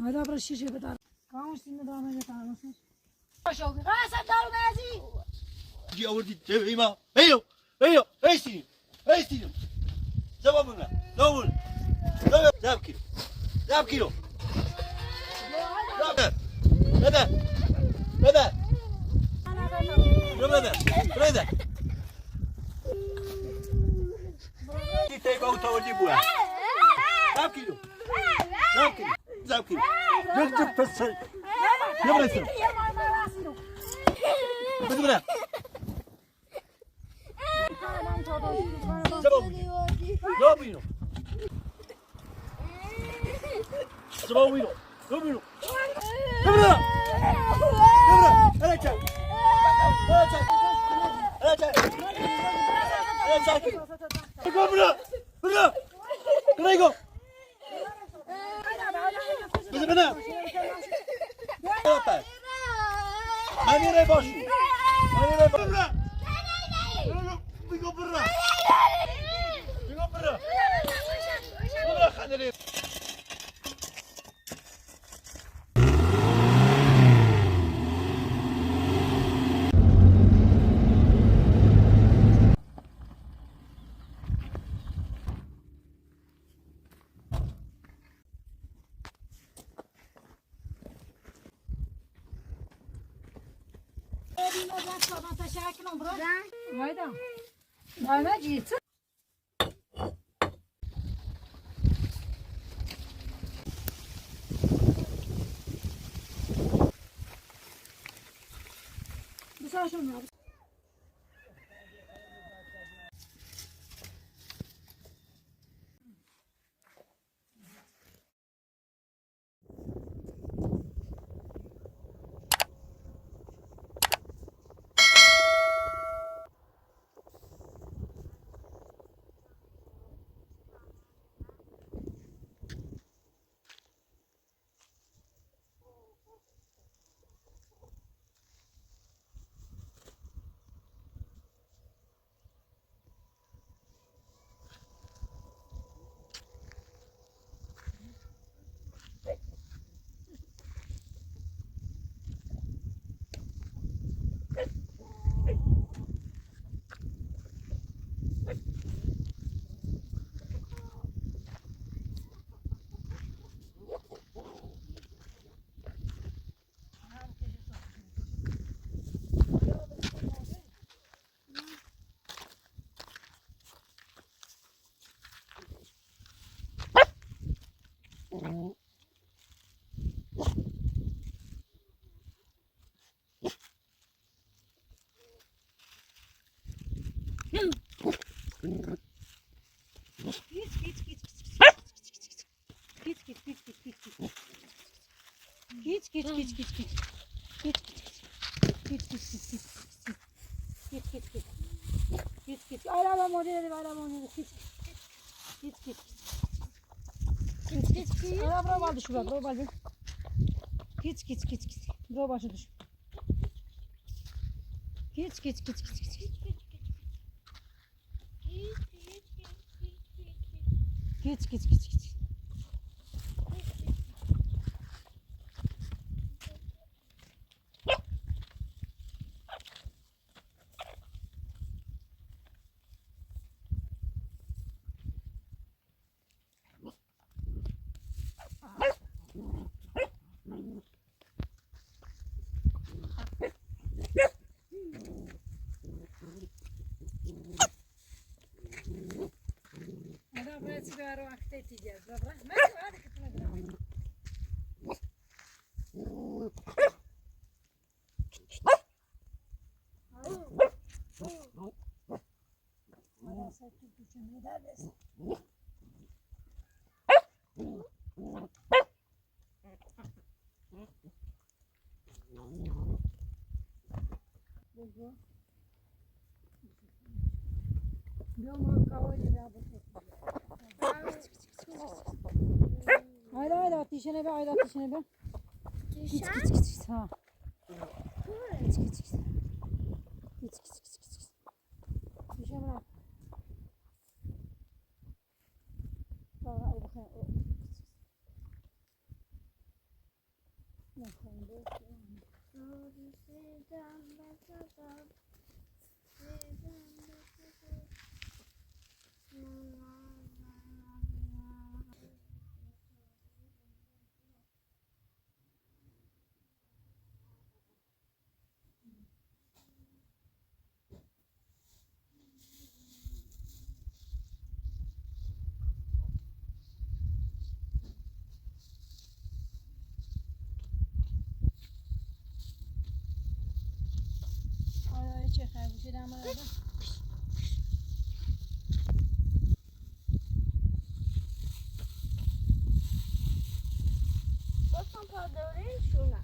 هذا برا الشيشة بتاع كم سنة دامه بتاع مثلا ما شاء الله خلاص دارو نازي جي أوردي تبعيما أيو أيو أيستينو أيستينو زوا منا زوا زاب كيلو زاب كيلو زاب هذا هذا هذا هذا تيجي أو تودي بوه زاب كيلو زاب كيلو زاب كيلو جد فسر يلا يسر بدنا زبوينو زبوينو زبوينو بدنا بدنا أنا جاي أنا جاي أنا جاي أنا جاي بدنا بدنا بدنا يقول بدنا بدنا ماني ريباشو ماني ريباشو برا بيقول برا بيقول برا برا خليني Hayda. Bana git. Bu saat şunu yap. Git. Araba modeli, araba modeli. Git. Araba var şurada, bro bazı. Git. Bro başı düş. Git. Git. Hadi buraya sigara vakti edeceğiz. Bırak. Hadi gitme bırak. Haydi ateşine be, Git. Ha. Git. Bir şey bırak. Al bakayım. آره چه خرگوشی در مورد Bakın pardon şuna.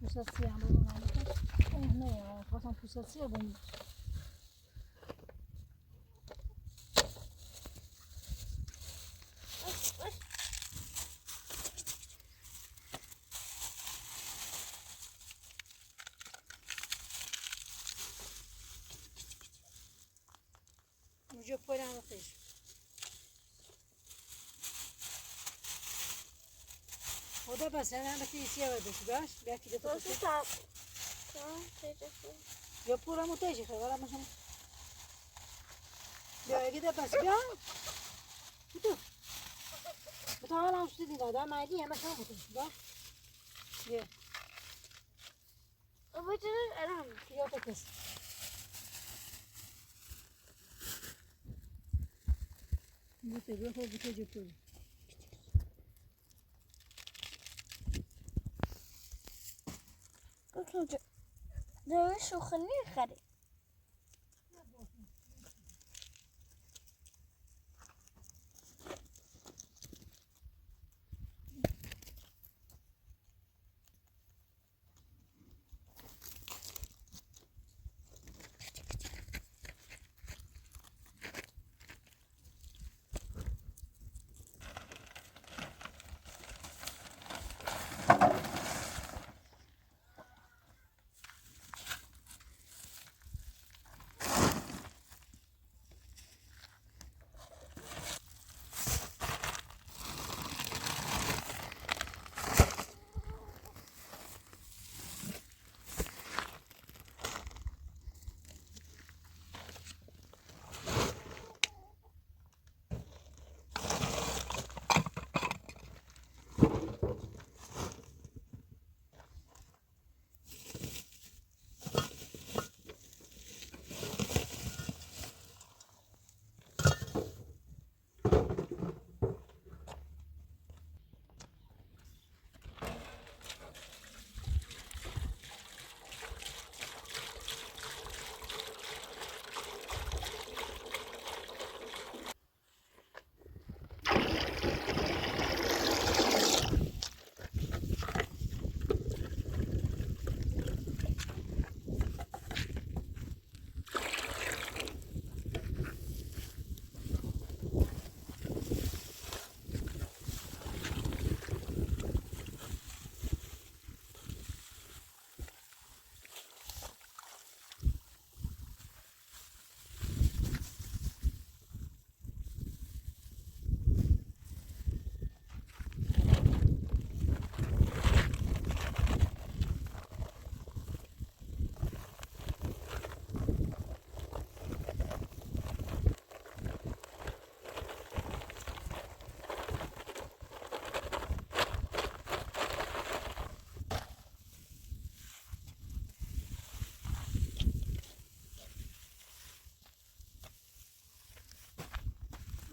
پوستی هم بودم نه خواستم پوستی هم بودم اونجا پرم و خیش خدا بس هم بتیسی ها بشی باش بیا که دو تا Nasıl sağ? Tamam, teyzesi. یا پورم و تیجی خیلی ولی مثلا بیا اگه ده بس بیا بتو بتو حالا هم سودی داده مردی همه شما بتو باش بیا Babacının aram. بیا تا کس بتو بیا خود بتو جو پوری Bakın dövüş şokunu yıkarı.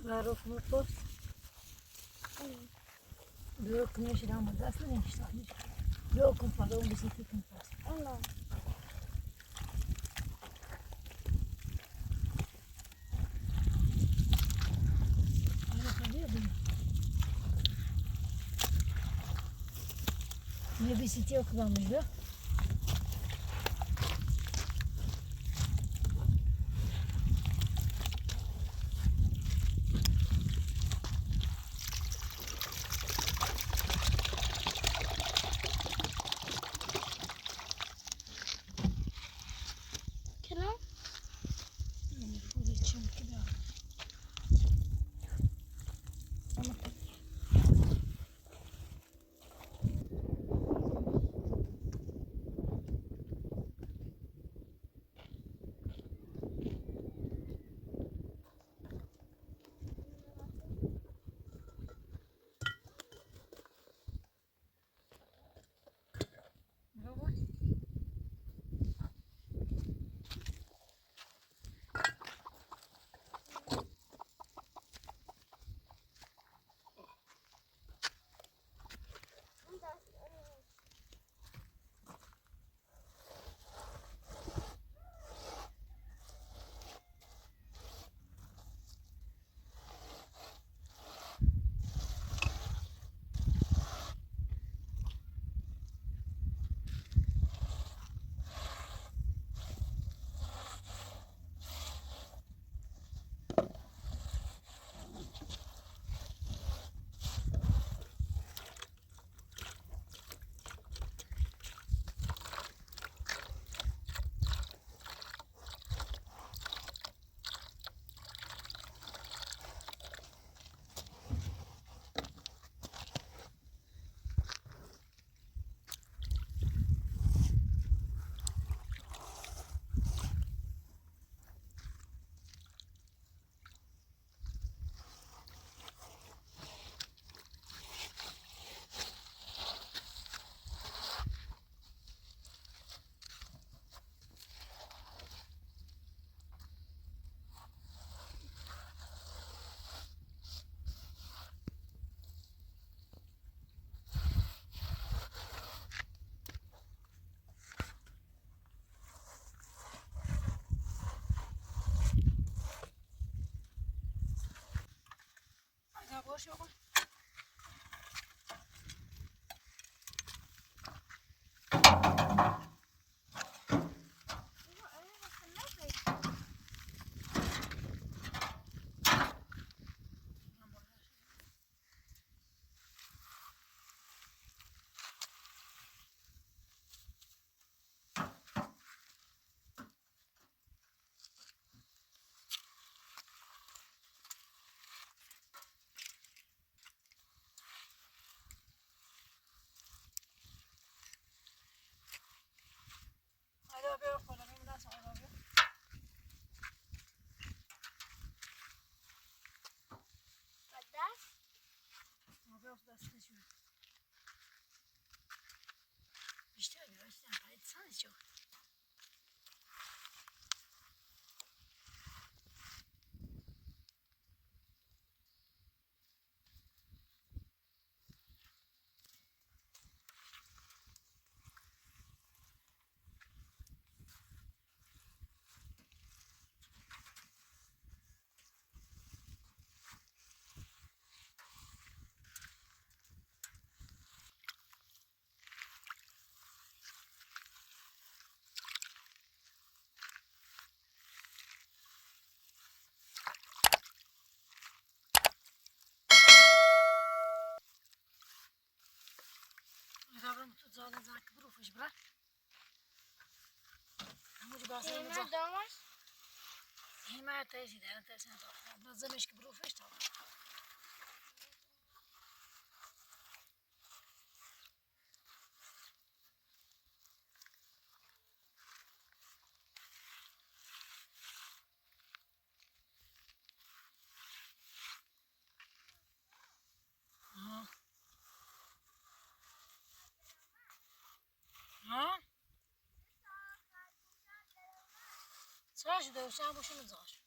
Varuf mu post? Duro kınıyor şimdi ama da aslında ne işte. Yok kumpada onu bizi fikrim post. Allah. Ne bir site okumamış da. Kelam. باشه بابا حالا بیا خدا ببین دست حالا بیا دست بیا دستش بیا بیشتر بیا بیشتر باید سانش جو Dobra, tu zaten zak brufış bırak. Ama bu bahsede اینا zak. دامش Hima teyze de, teyze de. Nazımış ki brufış tamam. Ha? Ha? Sıraşı da sen boşuna zar.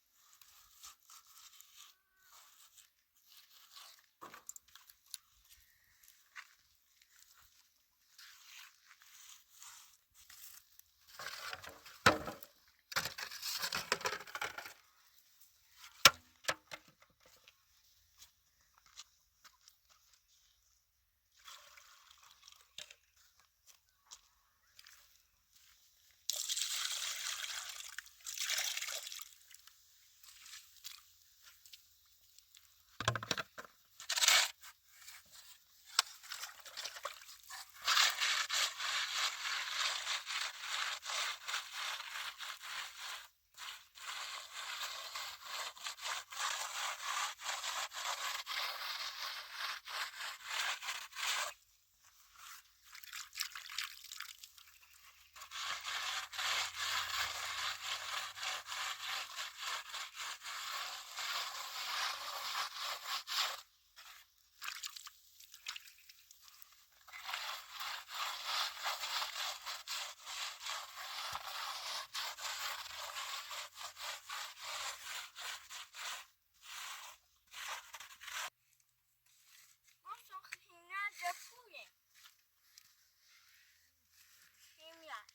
Nasıl hine defuye Kimya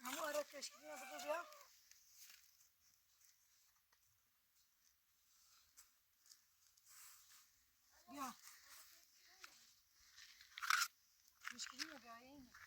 Ama ara keşke ya burada ya. Ya. Keşke ya gayet.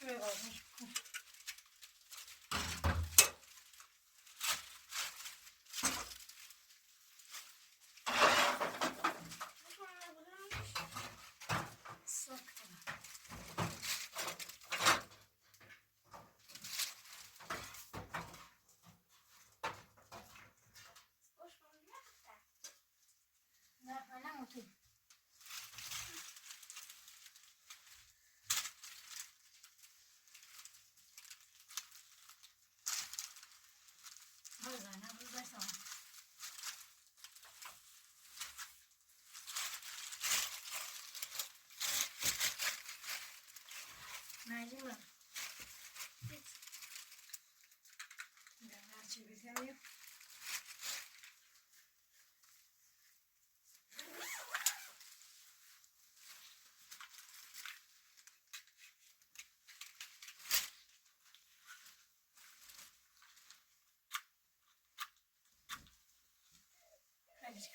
Şuraya kalmış. Nerede mi? Ben çeviremiyorum.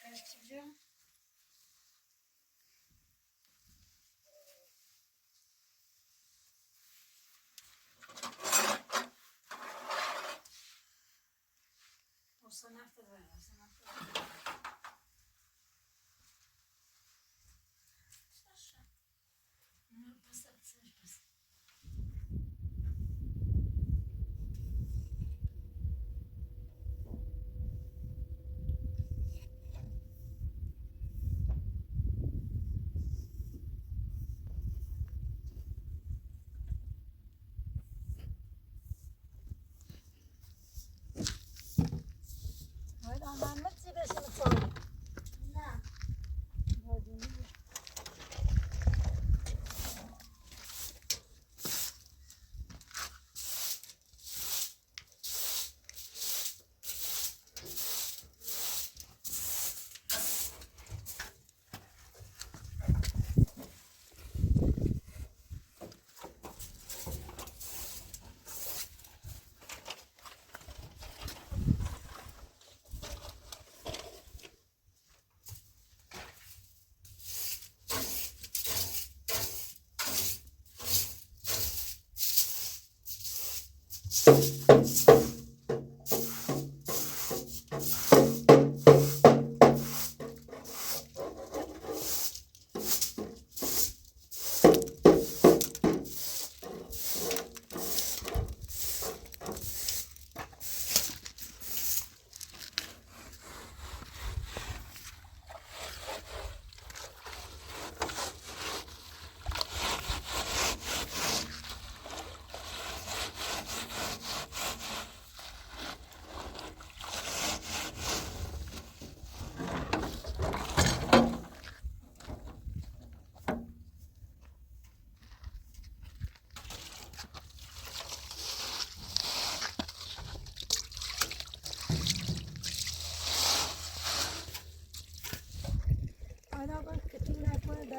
Karıştıracağım. O sanatı var. Ben ne çibeşini sorayım? Ne?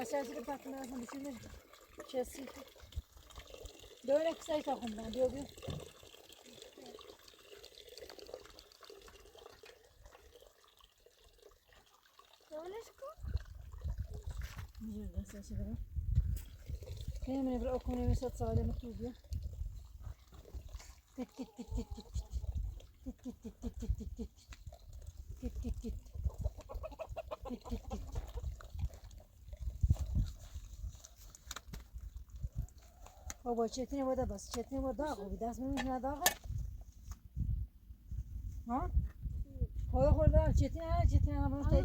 Aşağıda bakın lazım düşünür. Çesin. Böyle kısa takım ben diyor bir. Güzel sesi var. Benim bir okumaya mesat sağlamak diyor. Git git git git git. Git git git git git git git. Git git git. Git git git. بابا چتنی بوده بس چتنی بوده خوبی دست میمیشه نداغه ها؟ خدا خورده چتنی هم برو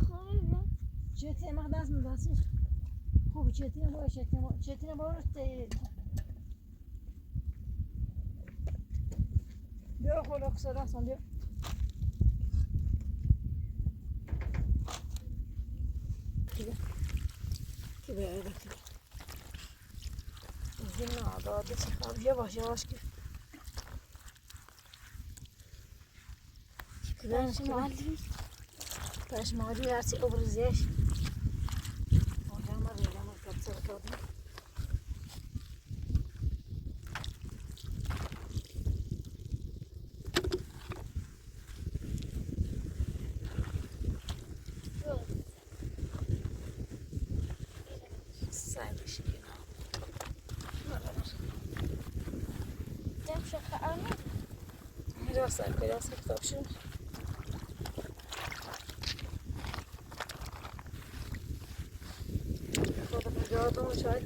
چتنی هم دست میدستش خوبی چتنی برو بیا خدا کسا دستم بیا که به Yine dağda çıkalım. Yavaş yavaş gir. Peşmali yerse obruz yaş. Hocama veremez kapsar kadın. Saymış yine. Biraz kıtap şu. Gördüm mü çay?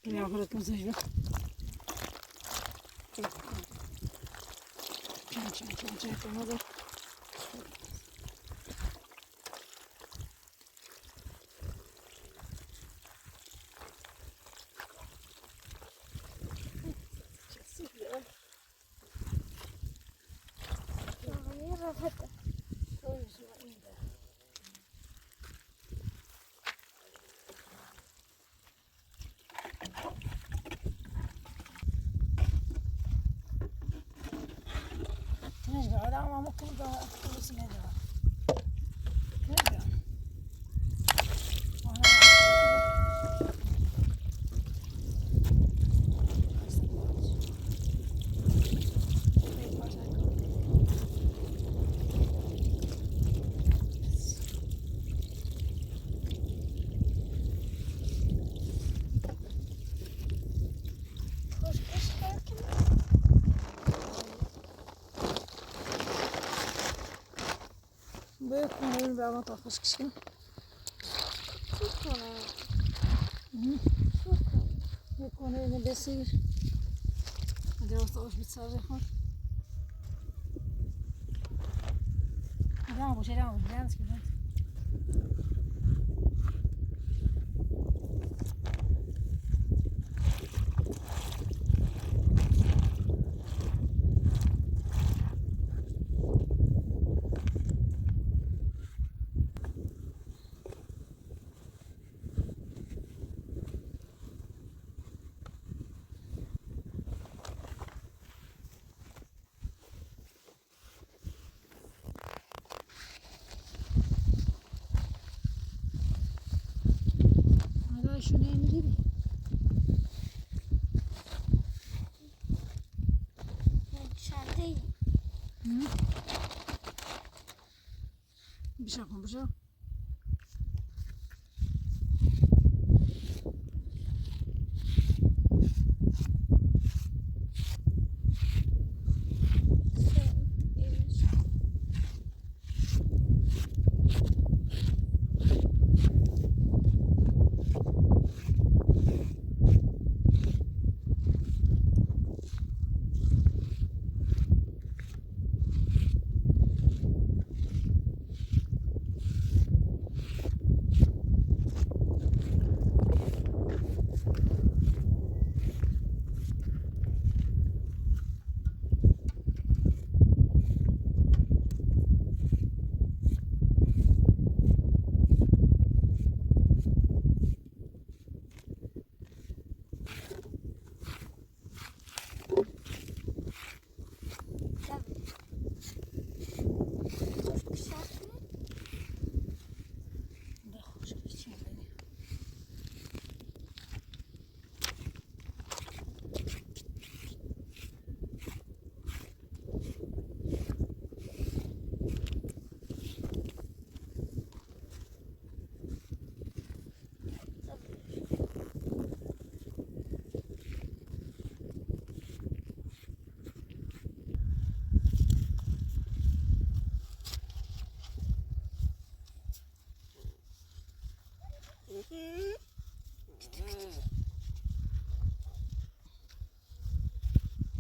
Я аккуратно зайду. Чай, помогу. تنش بعد عم ممكن بقى بس ما ده كده Büyük konuyun bir avantaj kışkın. Çok konu. Büyük konuyun besir. Hadi orta hoş bir sarı var. Hadi bu şey var. Yalnız gibi. Şu neyini değil mi? Dışarıdayım. Bıçak mı bıçak?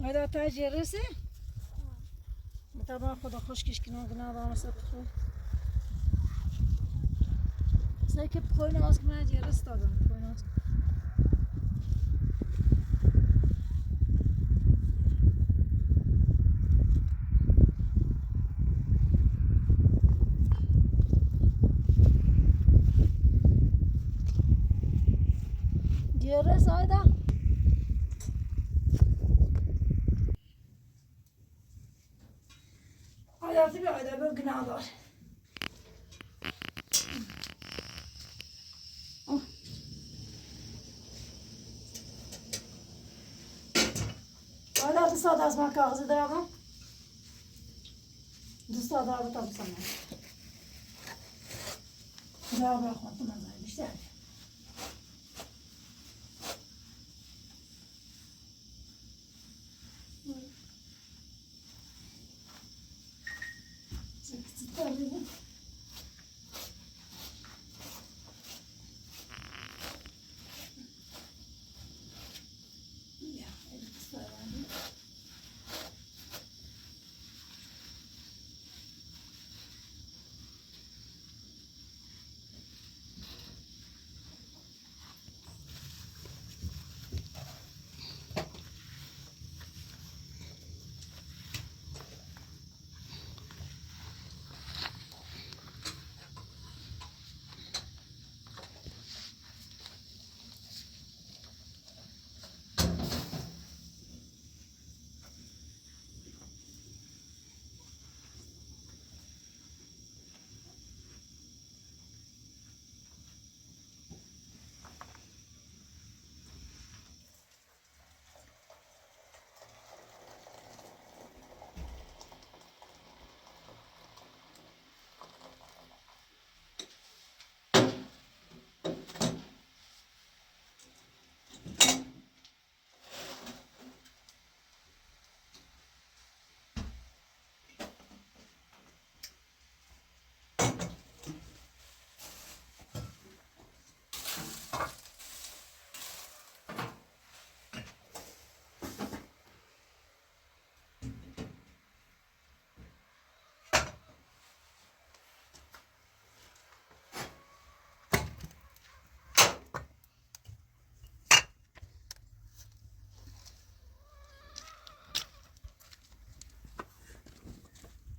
هذا تاج رسي طبعا خدا خوشکش کنه گناه دارم سبتو سایه پخوی نماز کنه جرس دادم پخوی نماز جرس هذا hayatı bir ayda böyle günah var. ساعت از من کاغذ دارم 2 ساعت دارم تا بسنم خدا بخواد من بیشتر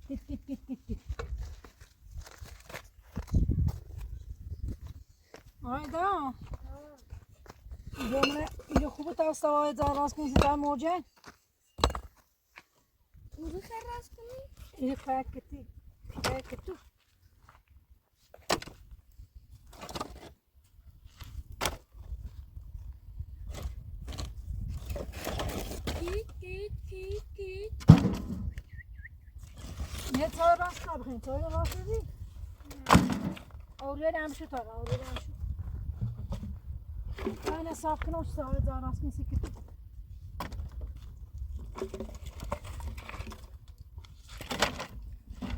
Git. آیدا جمله اینجا خوبه تا استوای راست کنی تا موجه موضوع خیلی راست کنی؟ اینجا فکتی فکتو کیک نه تا راست نبخین تا راست ببین اولاد همشو تا اولاد همشو من صاف کنم استوای راست کنی که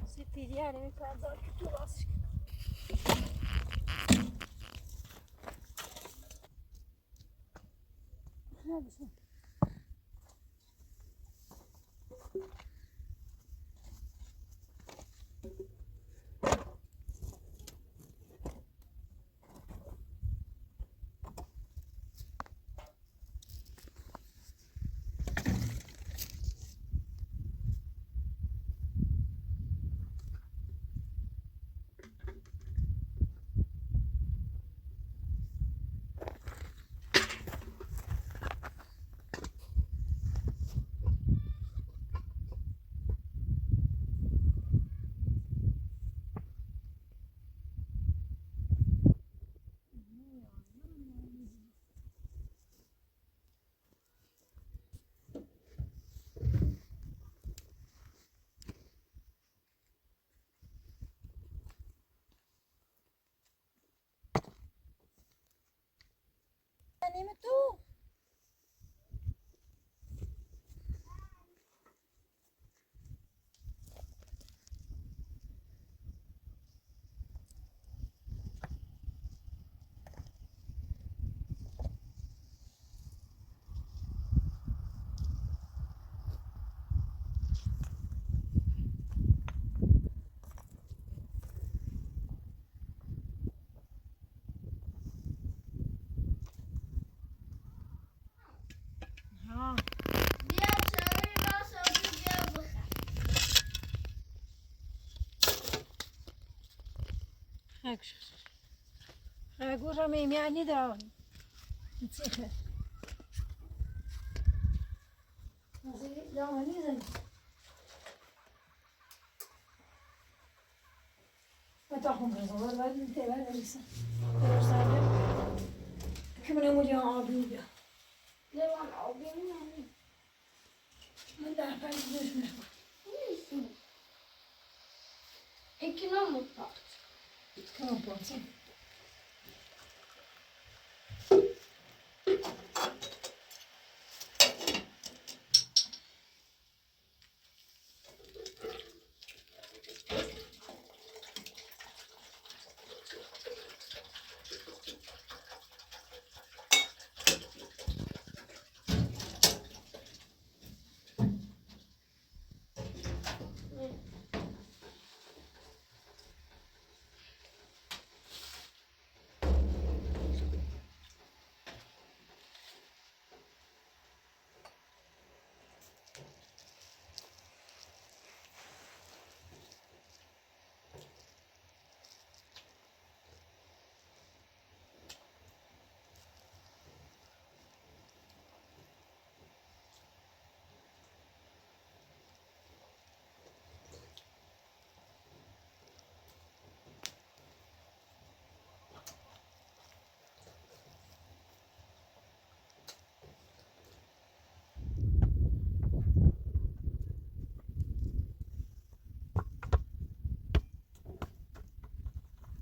سپیدی میکنم دار که تو راست کنم نیم تو بیا چایی راست کنی بیا بخور گوشم میمیانی دارم دامنی زنی بتاخم بزنم ولی تبر نمیسن که من نمودی آبی بیا لیوان آبی نمی من در پنج میخوام. İki numara. Tamam patron.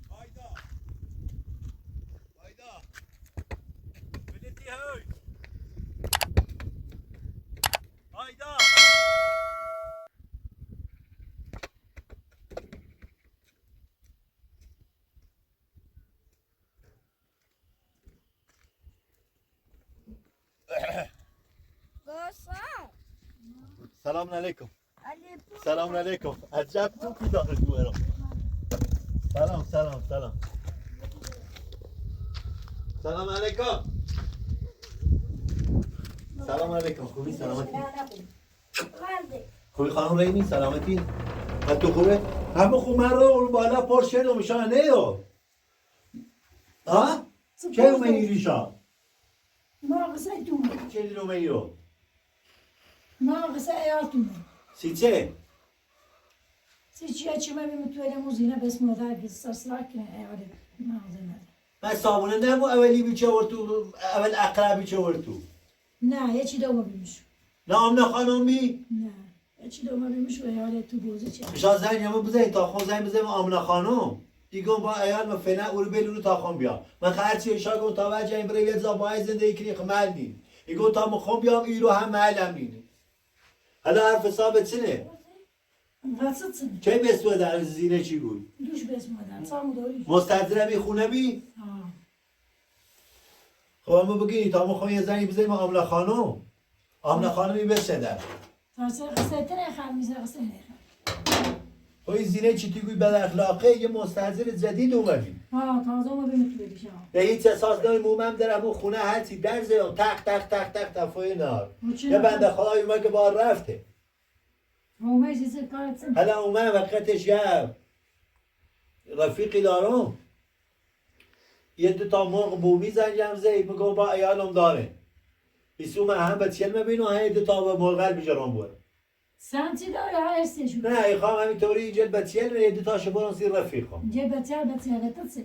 Hayda. Hayda. Belediye höy. Hayda. Gosa. Selamun aleyküm. Ali. Selamun aleyküm. Acayip çok iyi davranıyorum. Selam, selam, selam. Selamun aleyküm. Selamun aleyküm. خوبی سلامتی. Verdi. خوبی خانم ریمی سلامتی. تو خوبه؟ همه خوب من رو بالا پرشه نمیشانه یو. ها؟ چه اومدی ریشا؟ Nağısa etme. چه دیل اومدی یو؟ Nağısa eyaltme. سی چه؟ Siz açıma bir mutluğuyla muzine besmele herkes sarsılar ki eyalde. Nağısa ne? من صابونه نمو اولی بیچه تو اول اقربی چه تو Ne, hiç de olmamış. نه امنه خانومی Ne, hiç de olmamış ve eyalet tu bozu çek. شا زن یمو بزنی تا خون زنگ بزنی آمنه خانم دیگه با ایال ما فعلا او رو بلورو تا خون بیا من خرچی اشا گم تا وجه این بره یه زبای زندگی کنی خمال نین ایگو تا مخون بیام ای رو هم محلم نینی حالا حرف حسابت چنه؟ Nasılsın? چه بسوه در زینه چی گوی؟ Duş besmele. Sağ mı doğru? مستدرمی خونه بی؟ Ha. خب همه بگیری تا مخون یه زنی بزنی آمنه خانم آمنه خانمی بشه در Tarsa kısaytın ekran, bize kısaytın ekran. تو این زینه چی توی بد اخلاقه یه مستحضر جدید اومدی Ha, taze ama bir mutlu edişim. به هیچ اساس داری مومم دارم اون خونه هرچی در زیان تق تق تق تق تفای نار یه بنده خدای اومد که بار رفته Romer sizi kahretsin. حالا اومد وقتش یه رفیقی دارم یه دو تا مرغ بومی زنجم زی میگم با ایالم داره بیسو من هم به چیل مبینو هم دو تا به مرغل بیجرام بود Sen çiğdar ya ersin şu. نه ایخوام همینطوری اینجا به چیل یه دو تاشو برون سیر رفیقم Cebetiyar betiyarete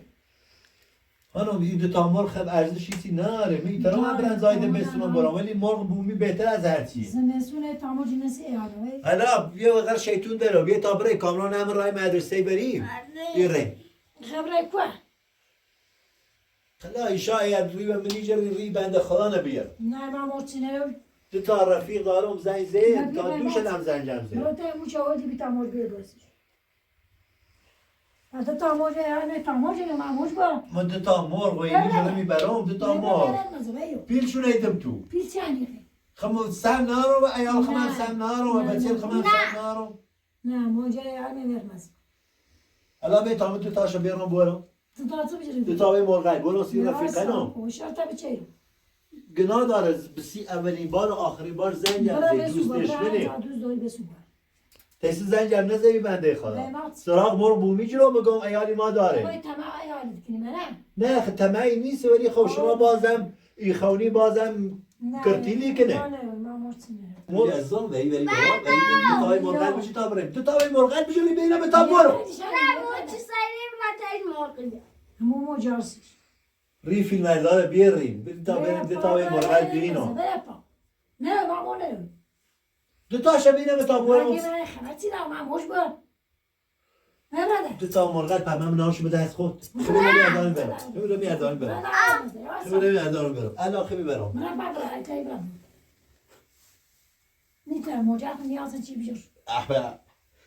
خانم این دو تا مرغ خب ارزشی چیزی نداره میتونم من برن زایده بستونم برام ولی مرغ بومی بهتر از هر چی زمستون تمام جنسی ایاله. حالا بیا وقت شیطون داره بیا تا برای کامران هم رای مدرسه بریم بیره خبره کوه. حالا شاید ری و منیجر ری بنده خدا نبیر نه من مرچینه. دو تا رفیق دارم زنگ زید تا دوش هم زنجم زید Rote muçavadi bir tamor görüyorsun. Hatta tamor yani tamor ne mamuş var. من دو تا مرغ و اینجا میبرم دو تا مرغ پیلشون ایدم تو Pil yani. خمو سم نارو و ایال خمم سم نارو و بچه خمم سم نارو Ne moca yani vermez. حالا به تا دو تاشو بیارم برم Tutatı bir دو تا به مرغ برو سی رفیقانم O şarta bir şey. گناه داره بسی اولین بار و آخرین بار زنجم زید دوست نشمنه Düz doy besu var. تسی زنجم نزدی بنده خدا سراغ مرغ بومی جلو بگم ایالی ما داره Boy tamam ayarladık yine ne? نه طمعی نیست ولی خب شما بازم ایخونی بازم کرتیلی کنه مولی از زن وی ولی بابا دو تای مرغل بشی تا بریم دو تای مرغل بشی بینم به تا برو Ne bu çizelim matay morgun. Ama mocarsız. ری فیلم داره بیاریم تا بریم دو تای مرغل بینم Ne yapalım? Ne var o ne? دو تا شبینه به تا من بورم من خمتی را من خوش بر نبرده دو تا مرغ پمم نامش بده از خود خیلی میاردان برم خیلی میاردان برم خیلی میاردان برم الان خیلی برم من ببرم تایی برم نیتر موجه نیازه چی بیار احبا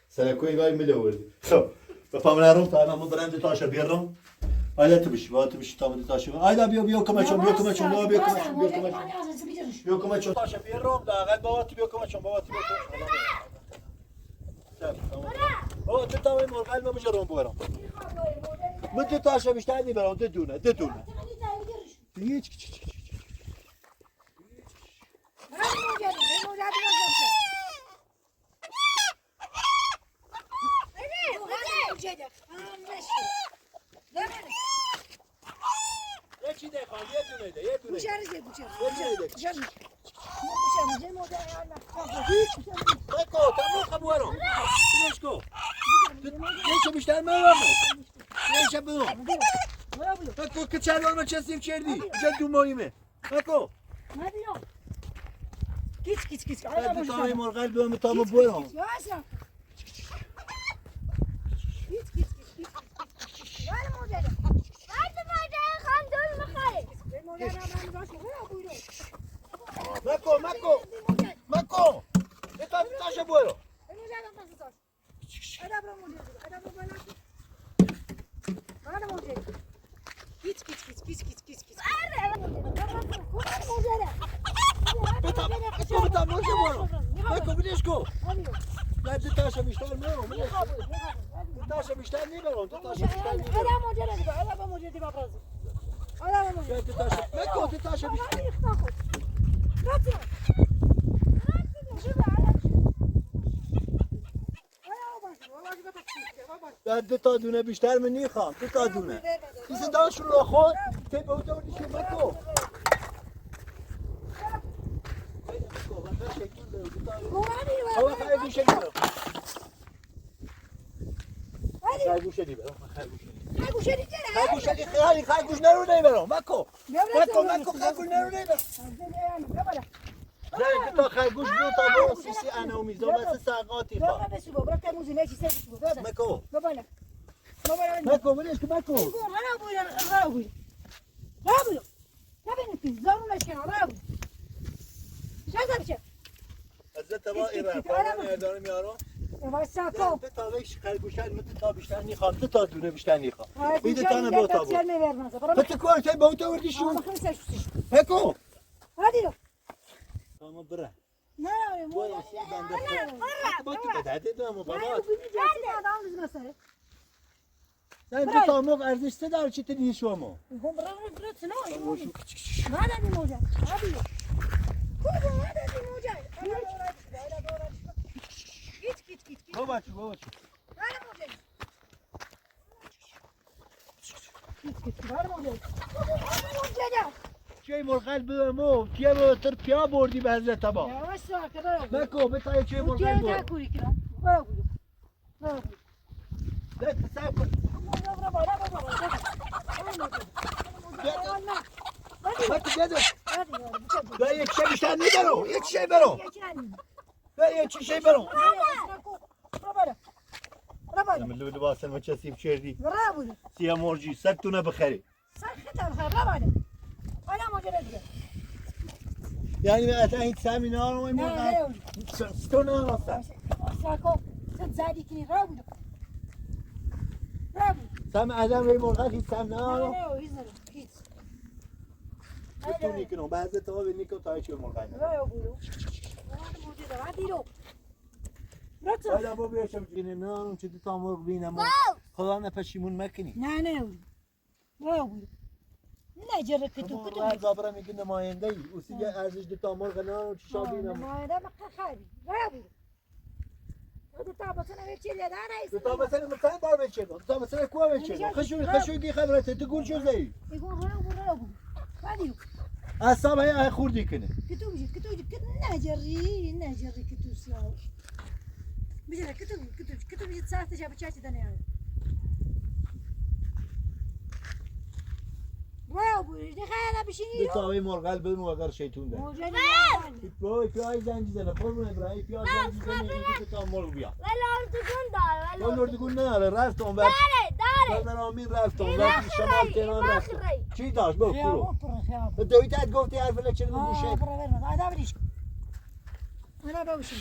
سرکوی گای میلوردی خب بفهم نرم تا الان برم دو تاشو بیارم آیدا تو بشی تا دو تاشو آیدا بیا کمچون بیا کمچون بیا کمچون تاشو بیارم لااقل بابات بیا کمچون بابا تو تا این مرغ ما میشه روم برم من دو تاشو بیشتر نمیبرم دو دونه هیچ یکی ده خان یه دونه بکو تمام خبرم بینش کو نشه بیشتر میرم نشه بدون بکو که چند ما چسیم کردی اینجا دو ماهیمه بکو کیچ بعد تای مرغ بیام تا ما برم مکو تاشو برو بتا موشه برو بکو بینش کو بعد دو تاشو بیشتر میرم دو تاشو بیشتر نمیبرم دو تاشو بیشتر مکو دو تاشو بیشتر بعد دو تا دونه بیشتر من نیخوام دو تا دونه کسی داشت رو خود تی به اوتا بودیشی مکو خیلی گوشه دیبرم خیلی گوشه دیبرم خیلی گوش نرو نیبرم مکو خیلی نرو نیبرم نه دو تا خرگوش دو تا برو سیسی انا و میزا بس ساقاتی خواه مکو بلیش که مکو حضرت با ایران فاران اداره میارم دو تا ویش خرگوشن من دو تا بیشتر نیخوام دو تا دونه بیشتر نیخوام بیده تانه با تا بود پتی کن که با تا وردی شون مکو تمام بره باید سی بنده با تو بدهده دارم و بابات نه دو تا موقع ارزش سه دار چی تنی شما بابا چو چه مرغل بمو کیه با تر پیا بردی به حضرت با مکو بتای چه مرغل برد ده تصاب کن مکو بیادر ده یک شی بیشتر نیبرو یک شی برو ده یک شی برو نملو لباسن ما چسیب کردی سیاه مرجی سرتونه بخری یعنی من اصلا هیچ سمی نارم این مرغل ستونه نرسته سم ادم این مرغل هیچ سم نارم تو نیکنم بعضی تا به نیکم تا هیچ مرغل حالا با بیاشم جینه نارم چه دو تا مرغ بینم خدا نپشیمون مکنی نجرة كتو مرغ زابره میگه نماینده ای او سیگه ارزش دو تا مرغ نارم چی شا بینم نماینده مکه خیلی رابو دو تا بسنه ویچی لیداره دو تا مثلا مثلا بار بچه دو تا مثلا کوه بچه خشوی کی خبرته تو گول شو زی يقول رابو بعديو اصلا هی خوردی کنه كتو بيجي نجري كتو سلاو بيجي كتو بيجي تساعد تجاب تشاتي دنيا واو بوریش دی خیلی بشینی به تاوی مرغل بدون اگر شیطون ده موجه وای پیای زنجی زنه قربون ابراهیم پیای زنجی زنه اینجا تا مرغ بیا ولی اردگون دار تو نردگون نه رفتم داره بر آمین رفتم وقتی شمال تهران رفتم چی داشت بگو خیابون برو پر خیابون دویتت گفتی حرف لچه رو آه گوشه برو برو آدم بریش انا بوشیم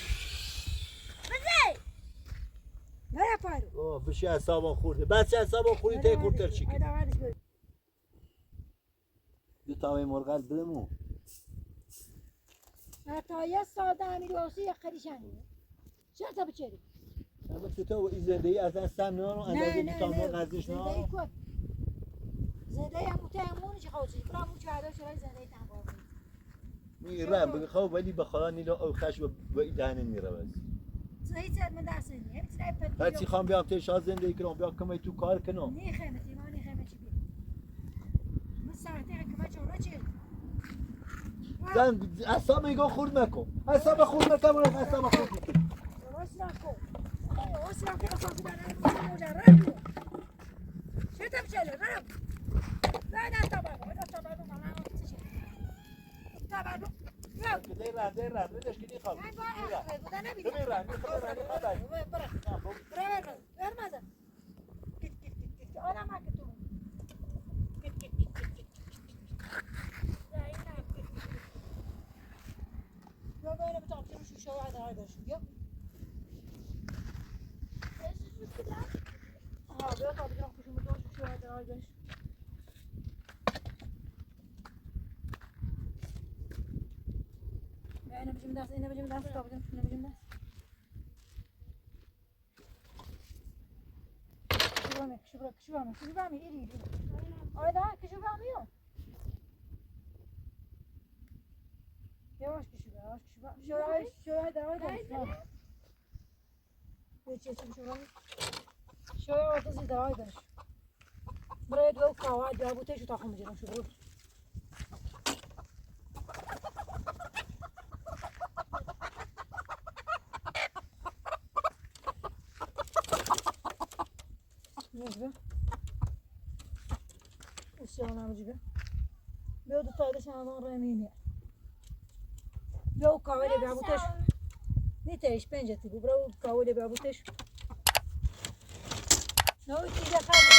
بزی نه پایرو اوه بشه حسابا خورده بچه حسابا خوردی تی کورتر چی آدم بریش برو دو تاوی مرغل بدمو حتی یه ساده امیر واسی یک خریشن چرا تا بچری اما تو این زنده ای اصلا سمنان و اندازه دو تا مرغ ازش زنده نه کد زنده هم متهمونی چه خوشی برام اون چهار شورای زنده تنبار میرم بگه خواه ولی به خدا نیلا او خش و این دهنه میره بس زهی چه من درس نی هم چرا پد هرچی خواهم بیام تشا زندگی کنم بیا کمی تو کار کنم نی خیمتی ما نی خیمتی بی من ساعتی که ما چورا چی زن اصلا میگه خورد نکن اصلا خورد نکن من اصلا خورد نکن راست راکو راست راکو بخوام بدن مجرد بود چه تم چله رم نه تابانو مامان تابانو در بدش که نیخوام من با اخره بودن نبیدم برم برمزه آدم که تو یا böyle bir tane şu şöyle arkadaşım yok. Ha böyle tabii ki kuşumuz var şu şöyle arkadaş. Ben ne biçim ders yapacağım şunu biçim ders. Kışı var mı? İri. Ayda kışı var mı yok? Yavaş kişi be. Şöyle devam edelim. Geçelim şöyle ortası devam edelim. Buraya da kahve ya bu teşu takılmayacağım şu bu. Ne gibi? Isyanam gibi. Bir de tayda şandan remini. Yok kahve de bu teş. Ne teş penceti bu. Bravo kahve de bu teş. Ne o ki de kahve.